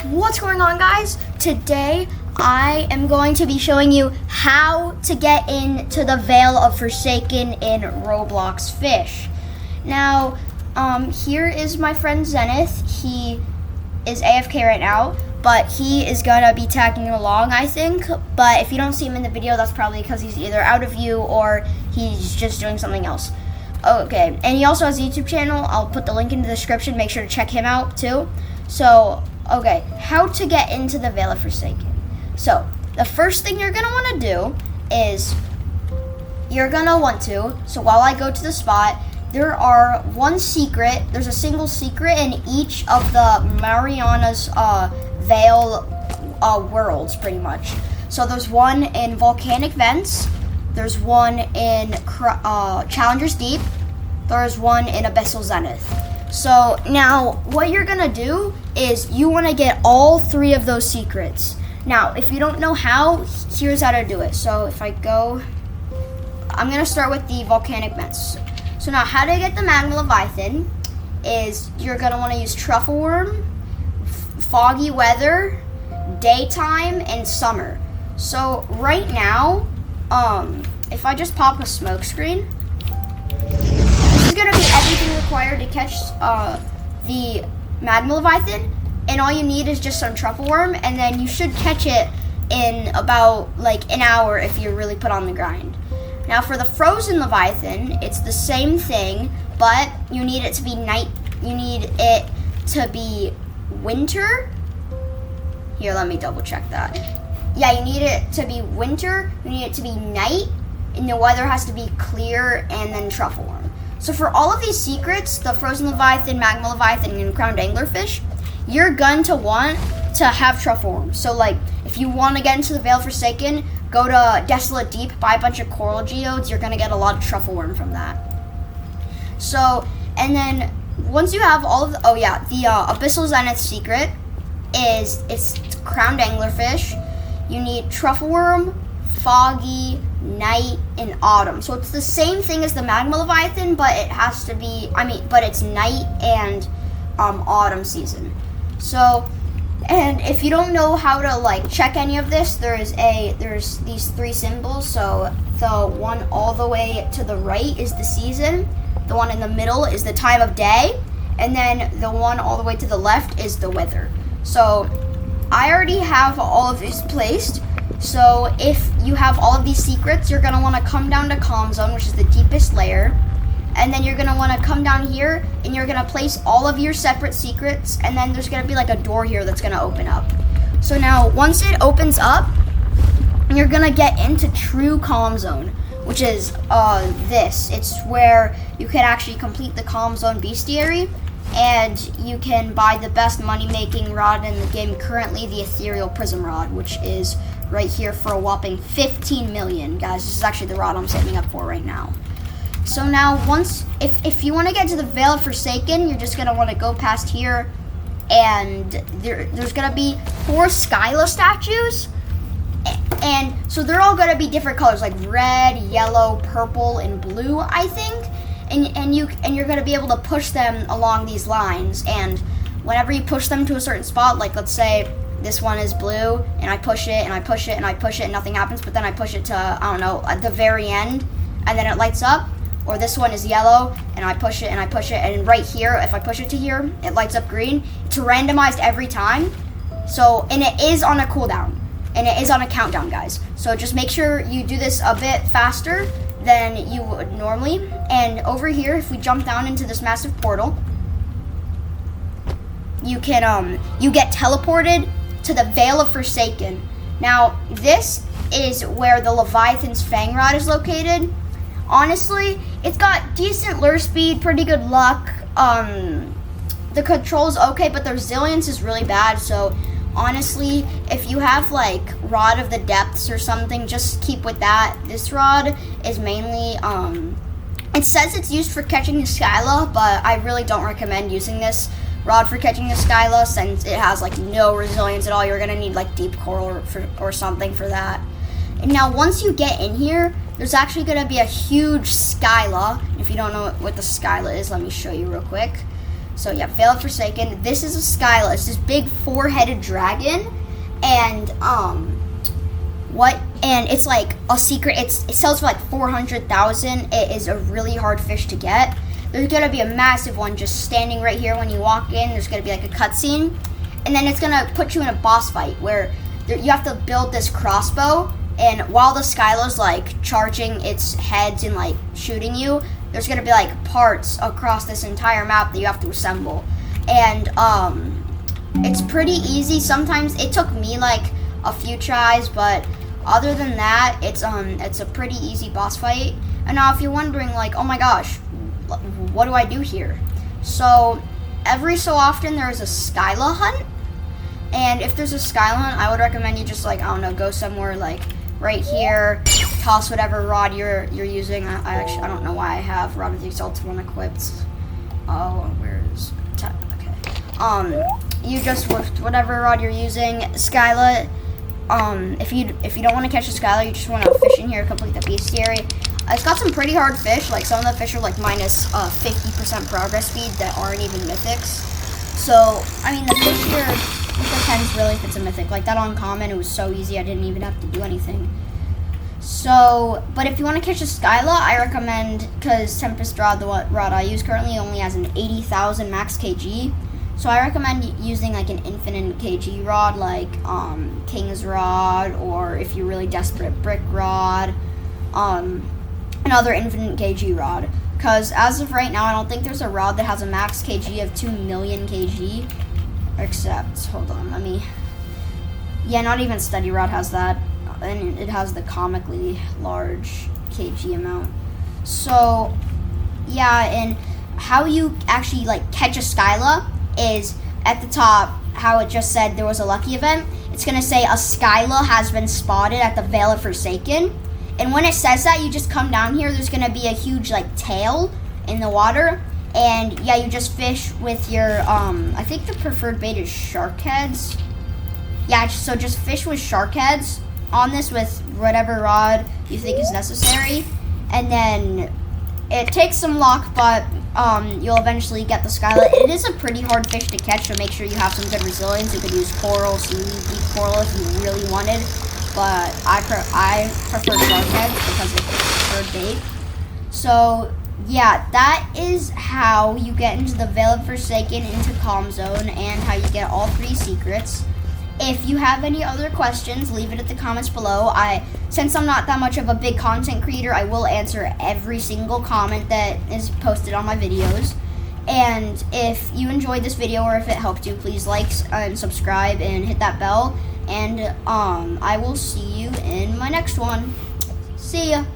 What's going on, guys? Today I am going to be showing you how to get into the Veil of Forsaken in Roblox Fish. Now, here is my friend Zenith. He is AFK right now, but he is gonna be tagging along, I think. But if you don't see him in the video, that's probably because he's either out of view or he's just doing something else. Okay, and he also has a YouTube channel. I'll put the link in the description. Make sure to check him out too. So, okay, how to get into the Veil of Forsaken. So, the first thing you're gonna wanna do is so while I go to the spot, there's a single secret in each of the Mariana's Veil worlds, pretty much. So there's one in Volcanic Vents, there's one in Challenger's Deep, there's one in Abyssal Zenith. So now what you're gonna do is you wanna get all three of those secrets. Now, if you don't know how, here's how to do it. So if I go, I'm gonna start with the Volcanic Vents. So now how to get the Magma Leviathan is you're gonna wanna use Truffle Worm, Foggy Weather, Daytime, and Summer. So right now, if I just pop a smoke screen, this is gonna be everything required to catch the Magma Leviathan, and all you need is just some Truffle Worm, and then you should catch it in about like an hour if you really put on the grind. Now for the Frozen Leviathan, it's the same thing, but you need it to be winter. Here, let me double check that. Yeah, you need it to be winter, you need it to be night, and the weather has to be clear, and then Truffle Worm. So for all of these secrets, the Frozen Leviathan, Magma Leviathan, and Crowned Anglerfish, you're going to want to have Truffle Worm. So like, if you want to get into the Veil of Forsaken, go to Desolate Deep, buy a bunch of Coral Geodes, you're going to get a lot of Truffle Worm from that. So, and then once you have all of the, the Abyssal Zenith secret it's Crowned Anglerfish. You need Truffle Worm, Foggy, Night, and Autumn. So it's the same thing as the Magma Leviathan, but it has to be, but it's night and autumn season. So, and if you don't know how to like check any of this, there's these three symbols. So the one all the way to the right is the season, the one in the middle is the time of day, and then the one all the way to the left is the weather. So I already have all of these placed. So if you have all of these secrets, you're gonna wanna come down to Calm Zone, which is the deepest layer. And then you're gonna wanna come down here and you're gonna place all of your separate secrets, and then there's gonna be like a door here that's gonna open up. So now once it opens up, you're gonna get into True Calm Zone, which is this. It's where you can actually complete the Calm Zone Bestiary, and you can buy the best money-making rod in the game currently, the Ethereal Prism Rod, which is right here for a whopping 15 million, guys. This is actually the rod I'm saving up for right now. So now if you want to get to the Veil of Forsaken, you're just going to want to go past here, and there's going to be 4 Scylla statues, and so they're all going to be different colors, like red, yellow, purple, and blue, I think. And you're gonna be able to push them along these lines, and whenever you push them to a certain spot, like let's say this one is blue, and I push it, and I push it, and I push it, and nothing happens, but then I push it to, I don't know, at the very end, and then it lights up, or this one is yellow, and I push it, and I push it, and right here, if I push it to here, it lights up green. It's randomized every time, so, and it is on a cooldown, and it is on a countdown, guys. So just make sure you do this a bit faster than you would normally. And over here, if we jump down into this massive portal, you get teleported to the Veil of Forsaken. Now, this is where the Leviathan's Fang Rod is located. Honestly, it's got decent lure speed, pretty good luck. The control's okay, but the resilience is really bad, so honestly, if you have like Rod of the Depths or something, just keep with that. This rod is mainly, it says it's used for catching the Scylla, but I really don't recommend using this rod for catching the Scylla since it has like no resilience at all. You're gonna need like deep coral or something for that. And now once you get in here, there's actually gonna be a huge Scylla. If you don't know what the Scylla is, let me show you real quick. So yeah, Veil of Forsaken. This is a scylla. It's this big 4-headed dragon, and and it's like a secret. It sells for like 400,000. It is a really hard fish to get. There's gonna be a massive one just standing right here when you walk in. There's gonna be like a cutscene, and then it's gonna put you in a boss fight where you have to build this crossbow. And while the scylla's like charging its heads and like shooting you, there's gonna be like parts across this entire map that you have to assemble. And it's pretty easy. Sometimes it took me like a few tries, but other than that, it's a pretty easy boss fight. And now if you're wondering like, oh my gosh, what do I do here? So every so often there's a scylla hunt. And if there's a scylla hunt, I would recommend you just like, I don't know, go somewhere like right here, toss whatever rod you're using. I don't know why I have Rod of the Exalted One equipped. Oh, where's okay. You just with whatever rod you're using, scylla. If you don't want to catch a scylla, you just want to fish in here, complete the bestiary. It's got some pretty hard fish. Like some of the fish are like minus 50% progress speed that aren't even mythics. So I mean the fish here, it depends really if it's a mythic. Like that uncommon, it was so easy I didn't even have to do anything. So, but if you want to catch a scylla, I recommend, because Tempest Rod, the rod I use currently, only has an 80,000 max kg. So I recommend using like an infinite kg rod, like King's Rod, or if you're really desperate, Brick Rod, another infinite kg rod. Because as of right now, I don't think there's a rod that has a max kg of 2 million kg. Except, hold on, yeah, not even Steady Rod has that. And it has the comically large kg amount. So, yeah, and how you actually like catch a scylla is at the top, how it just said there was a lucky event. It's gonna say a scylla has been spotted at the Vail of Forsaken. And when it says that, you just come down here. There's gonna be a huge like tail in the water, and yeah, you just fish with your I think the preferred bait is shark heads. Yeah, so just fish with shark heads on this with whatever rod you think is necessary, and then it takes some luck, but you'll eventually get the scylla. It is a pretty hard fish to catch, so make sure you have some good resilience. You could use coral, seaweed, deep coral if you really wanted, but I prefer shark heads because it's preferred bait. So yeah, that is how you get into the Veil of Forsaken, into Calm Zone, and how you get all 3 secrets. If you have any other questions, leave it at the comments below. Since I'm not that much of a big content creator, I will answer every single comment that is posted on my videos. And if you enjoyed this video or if it helped you, please like and subscribe and hit that bell. And I will see you in my next one. See ya.